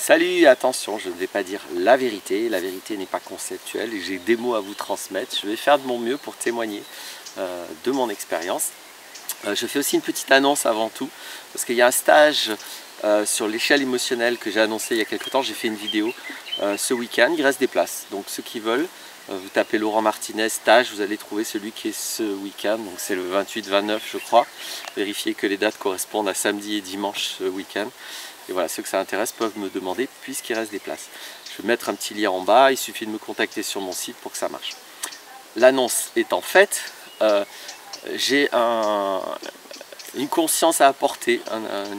Salut, attention, je ne vais pas dire la vérité n'est pas conceptuelle et j'ai des mots à vous transmettre. Je vais faire de mon mieux pour témoigner de mon expérience. Je fais aussi une petite annonce avant tout, parce qu'il y a un stage sur l'échelle émotionnelle que j'ai annoncé il y a quelques temps. J'ai fait une vidéo ce week-end, il reste des places. Donc ceux qui veulent, vous tapez Laurent Martinez stage, vous allez trouver celui qui est ce week-end. Donc c'est le 28-29 je crois. Vérifiez que les dates correspondent à samedi et dimanche ce week-end. Et voilà, ceux que ça intéresse peuvent me demander puisqu'il reste des places. Je vais mettre un petit lien en bas, il suffit de me contacter sur mon site pour que ça marche. L'annonce étant faite, j'ai une conscience à apporter,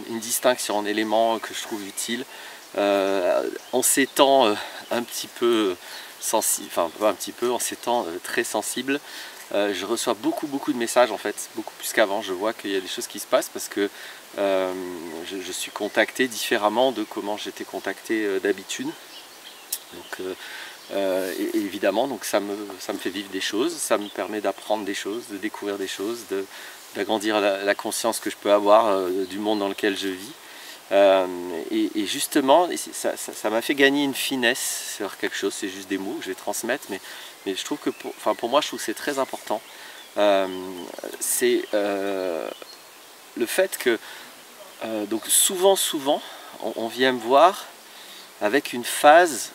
une distinction, un élément que je trouve utile. En ces temps un petit peu sensibles, enfin pas un petit peu, en ces temps très sensibles, je reçois beaucoup de messages en fait, beaucoup plus qu'avant. Je vois qu'il y a des choses qui se passent parce que je suis contacté différemment de comment j'étais contacté d'habitude. Donc et évidemment, donc ça me fait vivre des choses, ça me permet d'apprendre des choses, de découvrir des choses, d'agrandir la conscience que je peux avoir du monde dans lequel je vis. Et justement, ça m'a fait gagner une finesse sur quelque chose. C'est juste des mots que je vais transmettre, mais je trouve que pour moi, je trouve que c'est très important. C'est le fait que donc souvent on vient me voir avec une phase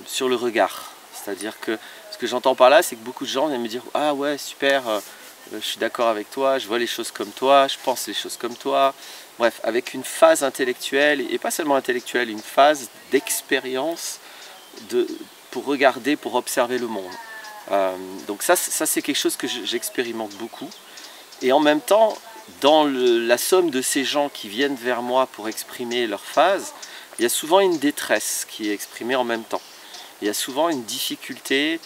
sur le regard. C'est-à-dire que ce que j'entends par là, c'est que beaucoup de gens viennent me dire « Ah ouais, super, je suis d'accord avec toi, je vois les choses comme toi, je pense les choses comme toi. » Bref, avec une phase intellectuelle, et pas seulement intellectuelle, une phase d'expérience pour regarder, pour observer le monde. Donc ça c'est quelque chose que j'expérimente beaucoup. Et en même temps, dans la somme de ces gens qui viennent vers moi pour exprimer leur phase, il y a souvent une détresse qui est exprimée en même temps. Il y a souvent une difficulté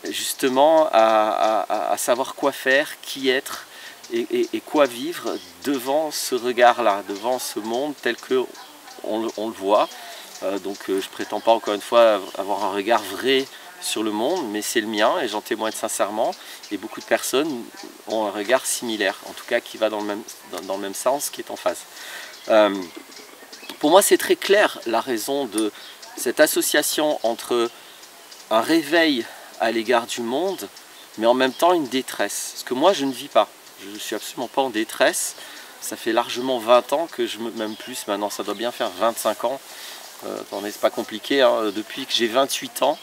justement à savoir quoi faire, qui être et quoi vivre devant ce regard-là, devant ce monde tel qu'on le voit. Donc je ne prétends pas encore une fois avoir un regard vrai sur le monde, mais c'est le mien et j'en témoigne sincèrement. Et beaucoup de personnes ont un regard similaire, en tout cas qui va dans le même sens, qui est en phase. Pour moi, c'est très clair la raison de cette association entre un réveil à l'égard du monde, mais en même temps une détresse. Parce que moi, je ne vis pas. Je ne suis absolument pas en détresse. Ça fait largement 20 ans que même plus maintenant, ça doit bien faire 25 ans. Attendez, c'est pas compliqué, hein, depuis que j'ai 28 ans.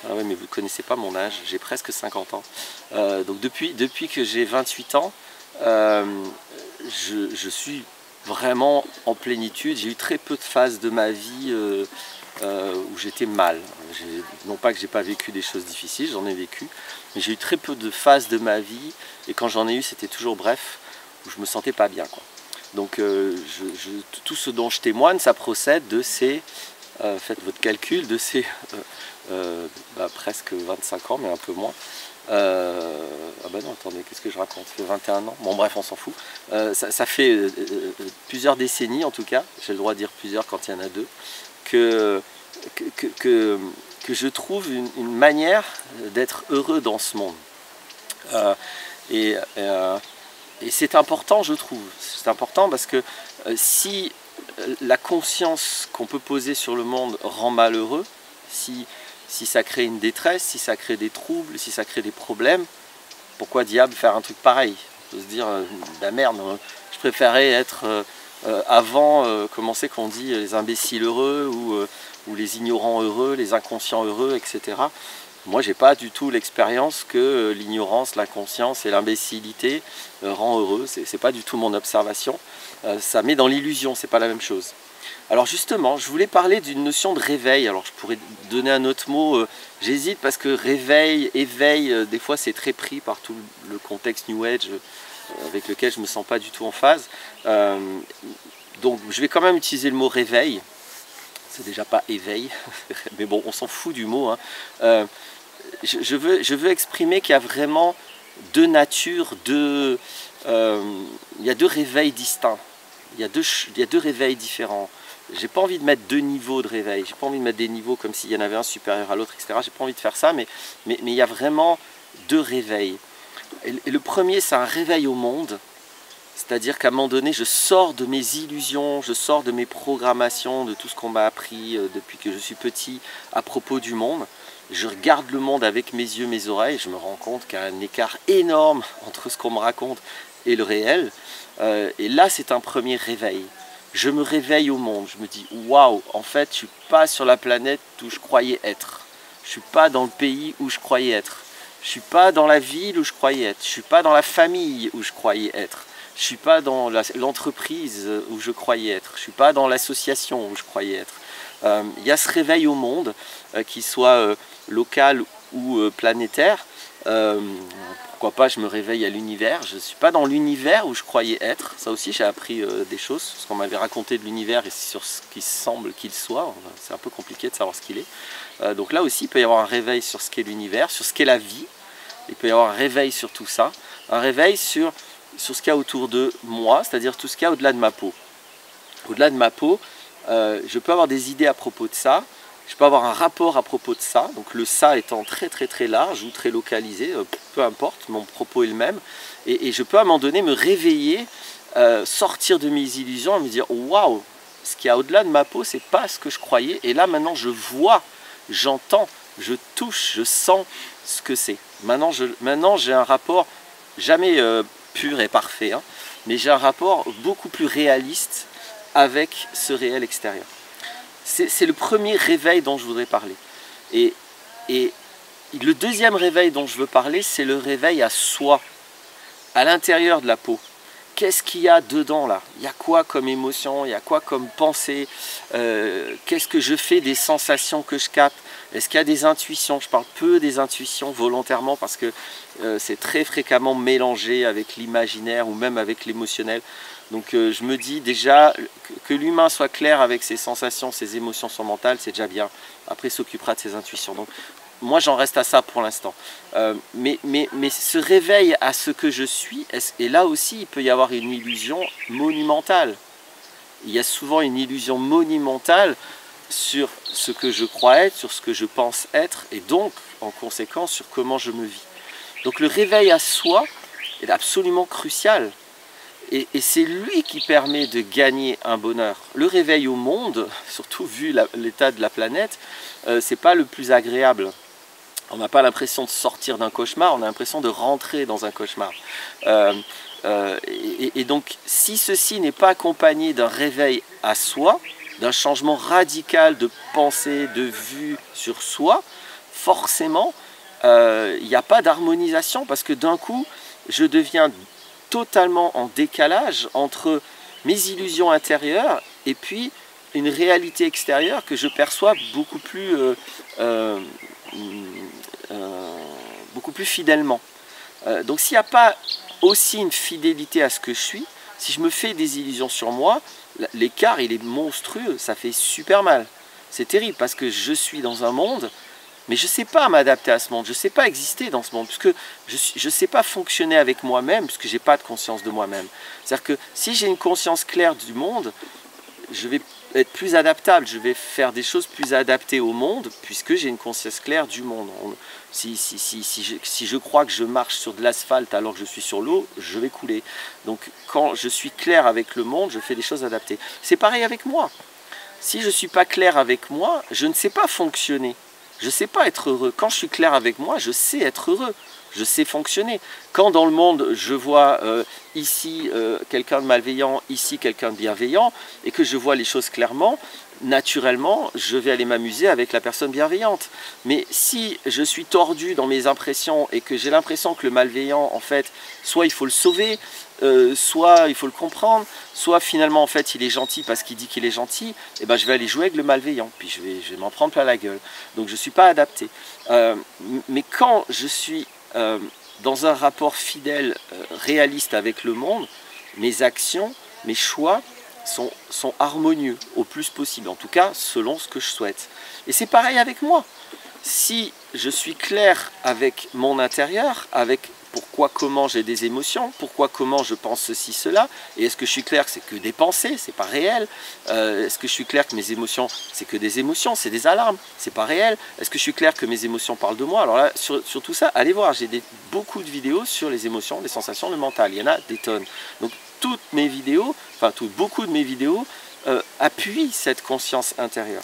Ah oui, mais vous ne connaissez pas mon âge, j'ai presque 50 ans. Donc depuis que j'ai 28 ans, je suis vraiment en plénitude. J'ai eu très peu de phases de ma vie où j'étais mal. Non pas que j'ai pas vécu des choses difficiles, j'en ai vécu, mais j'ai eu très peu de phases de ma vie, et quand j'en ai eu, c'était toujours bref, où je me sentais pas bien, quoi. Donc tout ce dont je témoigne, ça procède de ces, faites votre calcul, de ces presque 25 ans, mais un peu moins. Ah bah non, attendez, qu'est-ce que je raconte? Ça fait 21 ans. Bon bref, on s'en fout. Ça fait plusieurs décennies en tout cas, j'ai le droit de dire plusieurs quand il y en a deux, que je trouve une manière d'être heureux dans ce monde. Et c'est important, je trouve. C'est important parce que si la conscience qu'on peut poser sur le monde rend malheureux, si ça crée une détresse, si ça crée des troubles, si ça crée des problèmes, pourquoi diable faire un truc pareil? On peut se dire, bah merde, je préférais être avant, comment c'est qu'on dit, les imbéciles heureux ou les ignorants heureux, les inconscients heureux, etc. Moi, j'ai pas du tout l'expérience que l'ignorance, l'inconscience et l'imbécilité rend heureux. C'est pas du tout mon observation. Ça met dans l'illusion, c'est pas la même chose. Alors justement, je voulais parler d'une notion de réveil. Alors je pourrais donner un autre mot, j'hésite parce que réveil, éveil, des fois c'est très pris par tout le contexte New Age avec lequel je ne me sens pas du tout en phase. Donc je vais quand même utiliser le mot réveil. C'est déjà pas éveil, mais bon, on s'en fout du mot, hein. Je veux exprimer qu'il y a vraiment deux natures, il y a deux réveils distincts, il y a deux réveils différents. J'ai pas envie de mettre deux niveaux de réveil, j'ai pas envie de mettre des niveaux comme s'il y en avait un supérieur à l'autre, etc. J'ai pas envie de faire ça, mais il y a vraiment deux réveils. Et le premier, c'est un réveil au monde, C'est-à-dire qu'à un moment donné, je sors de mes illusions, je sors de mes programmations, de tout ce qu'on m'a appris depuis que je suis petit à propos du monde. Je regarde le monde avec mes yeux, mes oreilles, je me rends compte qu'il y a un écart énorme entre ce qu'on me raconte et le réel. Et là, c'est un premier réveil. Je me réveille au monde, je me dis waouh, en fait, je ne suis pas sur la planète où je croyais être. Je ne suis pas dans le pays où je croyais être. Je ne suis pas dans la ville où je croyais être. Je ne suis pas dans la famille où je croyais être. Je ne suis pas dans l'entreprise où je croyais être. Je ne suis pas dans l'association où je croyais être. Il y a ce réveil au monde, qu'il soit local ou planétaire. Pourquoi pas je me réveille à l'univers. Je ne suis pas dans l'univers où je croyais être. Ça aussi j'ai appris des choses, ce qu'on m'avait raconté de l'univers et sur ce qui semble qu'il soit. C'est un peu compliqué de savoir ce qu'il est. Donc là aussi il peut y avoir un réveil sur ce qu'est l'univers, sur ce qu'est la vie. Il peut y avoir un réveil sur tout ça. Un réveil sur ce qu'il y a autour de moi, c'est-à-dire tout ce qu'il y a au-delà de ma peau. Au-delà de ma peau, je peux avoir des idées à propos de ça. Je peux avoir un rapport à propos de ça, donc le ça étant très très très large ou très localisé, peu importe, mon propos est le même. Et je peux à un moment donné me réveiller, sortir de mes illusions et me dire waouh, ce qu'il y a au-delà de ma peau, c'est pas ce que je croyais. Et là maintenant je vois, j'entends, je touche, je sens ce que c'est. Maintenant j'ai un rapport jamais pur et parfait, hein, mais j'ai un rapport beaucoup plus réaliste avec ce réel extérieur. C'est le premier réveil dont je voudrais parler. Et le deuxième réveil dont je veux parler, c'est le réveil à soi, à l'intérieur de la peau. Qu'est-ce qu'il y a dedans là? Il y a quoi comme émotion? Il y a quoi comme pensée? Qu'est-ce que je fais des sensations que je capte? Est-ce qu'il y a des intuitions? Je parle peu des intuitions volontairement parce que c'est très fréquemment mélangé avec l'imaginaire ou même avec l'émotionnel. Donc je me dis déjà que l'humain soit clair avec ses sensations, ses émotions, son mental, c'est déjà bien. Après, il s'occupera de ses intuitions. Donc moi, j'en reste à ça pour l'instant. Mais ce réveil à ce que je suis, et là aussi, il peut y avoir une illusion monumentale. Il y a souvent une illusion monumentale sur ce que je crois être, sur ce que je pense être, et donc, en conséquence, sur comment je me vis. Donc le réveil à soi est absolument crucial. Et c'est lui qui permet de gagner un bonheur. Le réveil au monde, surtout vu l'état de la planète, c'est pas le plus agréable. On n'a pas l'impression de sortir d'un cauchemar, on a l'impression de rentrer dans un cauchemar. Et donc, si ceci n'est pas accompagné d'un réveil à soi, d'un changement radical de pensée, de vue sur soi, forcément, il n'y a pas d'harmonisation parce que d'un coup, je deviens totalement en décalage entre mes illusions intérieures et puis une réalité extérieure que je perçois beaucoup plus fidèlement. Donc s'il n'y a pas aussi une fidélité à ce que je suis, si je me fais des illusions sur moi, l'écart il est monstrueux, ça fait super mal. C'est terrible parce que je suis dans un monde, mais je ne sais pas m'adapter à ce monde, je ne sais pas exister dans ce monde, puisque je ne sais pas fonctionner avec moi-même, puisque je n'ai pas de conscience de moi-même. C'est-à-dire que si j'ai une conscience claire du monde, je vais être plus adaptable, je vais faire des choses plus adaptées au monde, puisque j'ai une conscience claire du monde. Si je crois que je marche sur de l'asphalte alors que je suis sur l'eau, je vais couler. Donc quand je suis clair avec le monde, je fais des choses adaptées. C'est pareil avec moi. Si je ne suis pas clair avec moi, je ne sais pas fonctionner. Je ne sais pas être heureux. Quand je suis clair avec moi, je sais être heureux. Je sais fonctionner. Quand dans le monde, je vois ici quelqu'un de malveillant, ici quelqu'un de bienveillant, et que je vois les choses clairement, naturellement, je vais aller m'amuser avec la personne bienveillante. Mais si je suis tordu dans mes impressions et que j'ai l'impression que le malveillant, en fait, soit il faut le sauver, soit il faut le comprendre, soit finalement en fait il est gentil parce qu'il dit qu'il est gentil, et ben je vais aller jouer avec le malveillant, puis je vais m'en prendre plein la gueule. Donc je ne suis pas adapté. Mais quand je suis dans un rapport fidèle, réaliste avec le monde, mes actions, mes choix sont harmonieux au plus possible, en tout cas selon ce que je souhaite. Et c'est pareil avec moi. Si je suis clair avec mon intérieur, avec pourquoi, comment j'ai des émotions, pourquoi, comment je pense ceci, cela, et est-ce que je suis clair que c'est que des pensées, c'est pas réel, est-ce que je suis clair que mes émotions, c'est que des émotions, c'est des alarmes, c'est pas réel, est-ce que je suis clair que mes émotions parlent de moi? Alors là, sur tout ça, allez voir, j'ai beaucoup de vidéos sur les émotions, les sensations, le mental, il y en a des tonnes. Donc toutes mes vidéos, enfin beaucoup de mes vidéos appuient cette conscience intérieure.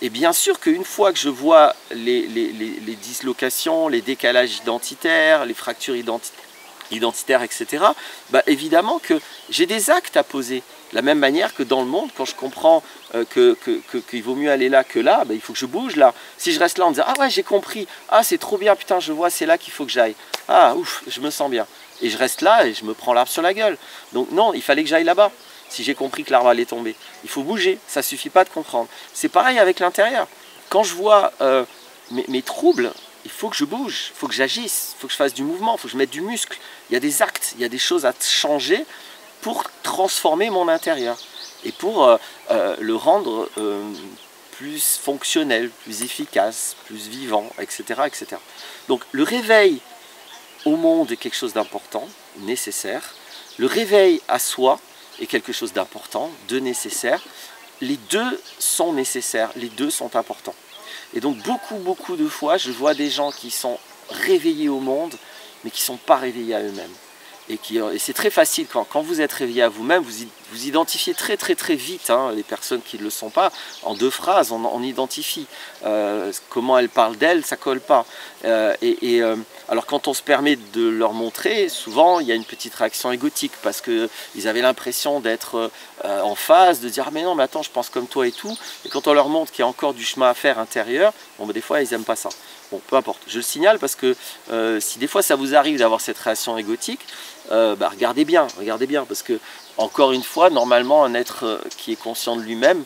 Et bien sûr qu'une fois que je vois les dislocations, les décalages identitaires, les fractures identitaires, etc., bah évidemment que j'ai des actes à poser. De la même manière que dans le monde, quand je comprends qu'il vaut mieux aller là que là, bah il faut que je bouge là. Si je reste là en me disant « Ah ouais, j'ai compris, ah c'est trop bien, putain, je vois, c'est là qu'il faut que j'aille. Ah ouf, je me sens bien. » Et je reste là et je me prends l'arbre sur la gueule. Donc non, il fallait que j'aille là-bas. Si j'ai compris que l'arbre allait tomber, il faut bouger, ça ne suffit pas de comprendre. C'est pareil avec l'intérieur. Quand je vois mes troubles, il faut que je bouge, il faut que j'agisse, il faut que je fasse du mouvement, il faut que je mette du muscle. Il y a des actes, il y a des choses à changer pour transformer mon intérieur et pour le rendre plus fonctionnel, plus efficace, plus vivant, etc., etc. Donc le réveil au monde est quelque chose d'important, nécessaire. Le réveil à soi est quelque chose d'important, de nécessaire. Les deux sont nécessaires, les deux sont importants. Et donc beaucoup de fois, je vois des gens qui sont réveillés au monde, mais qui ne sont pas réveillés à eux-mêmes. Et c'est très facile, quand vous êtes réveillé à vous-même, vous identifiez très vite les personnes qui ne le sont pas. En 2 phrases, on identifie. Comment elles parlent d'elles, ça ne colle pas. Alors quand on se permet de leur montrer, souvent il y a une petite réaction égotique, parce qu'ils avaient l'impression d'être en phase, de dire « Ah mais non, mais attends, je pense comme toi et tout ». Et quand on leur montre qu'il y a encore du chemin à faire intérieur, bon, bah, des fois ils n'aiment pas ça. Bon, peu importe, je le signale parce que si des fois ça vous arrive d'avoir cette réaction égotique, bah, regardez bien, parce que, encore une fois, normalement, un être qui est conscient de lui-même,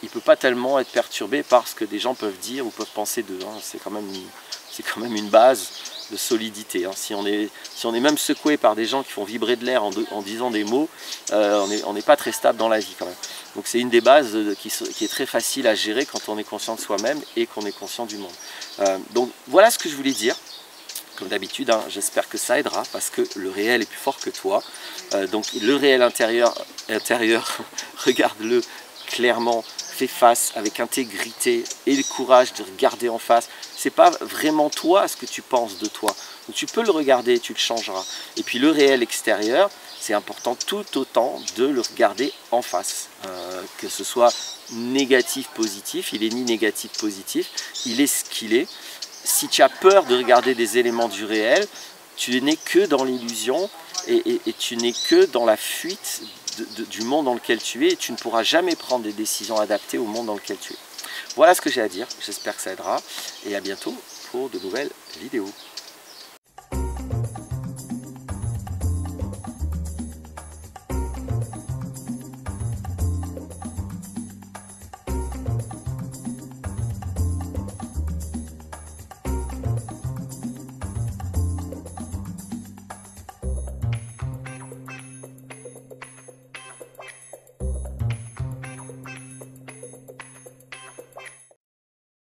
il ne peut pas tellement être perturbé par ce que des gens peuvent dire ou peuvent penser d'eux. C'est quand même une base de solidité. Si on est même secoué par des gens qui font vibrer de l'air en disant des mots, on n'est pas très stable dans la vie quand même. Donc c'est une des bases qui est très facile à gérer quand on est conscient de soi-même et qu'on est conscient du monde. Donc voilà ce que je voulais dire. Comme d'habitude, j'espère que ça aidera, parce que le réel est plus fort que toi. Donc le réel intérieur regarde-le clairement, fais face avec intégrité et le courage de regarder en face. C'est pas vraiment toi ce que tu penses de toi. Donc tu peux le regarder et tu le changeras. Et puis le réel extérieur, c'est important tout autant de le regarder en face. Que ce soit négatif, positif, il est ni négatif, positif, il est ce qu'il est. Si tu as peur de regarder des éléments du réel, tu n'es que dans l'illusion et tu n'es que dans la fuite du monde dans lequel tu es, et tu ne pourras jamais prendre des décisions adaptées au monde dans lequel tu es. Voilà ce que j'ai à dire, j'espère que ça aidera, et à bientôt pour de nouvelles vidéos.